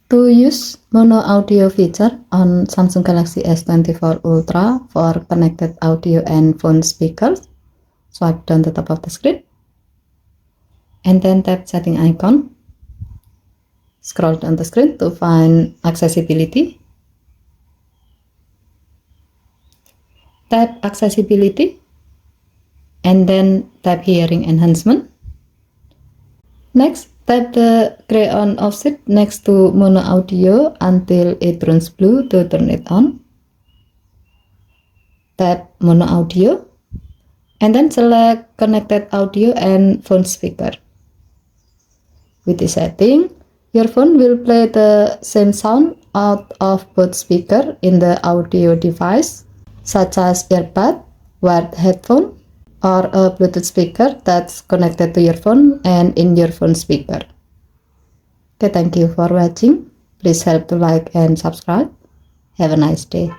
To use mono audio feature on Samsung Galaxy S24 Ultra for connected audio and phone speakers, swipe down the top of the screen and then tap setting icon. Scroll down the screen to find accessibility. Tap accessibility and then tap hearing enhancement. Next, tap the gray on offset next to mono audio until it turns blue to turn it on. Tap mono audio and then select connected audio and phone speaker. With this setting, your phone will play the same sound out of both speakers in the audio device, such as earbud, wired headphone, or a Bluetooth speaker that's connected to your phone and in your phone speaker. Okay, thank you for watching. Please help to like and subscribe. Have a nice day.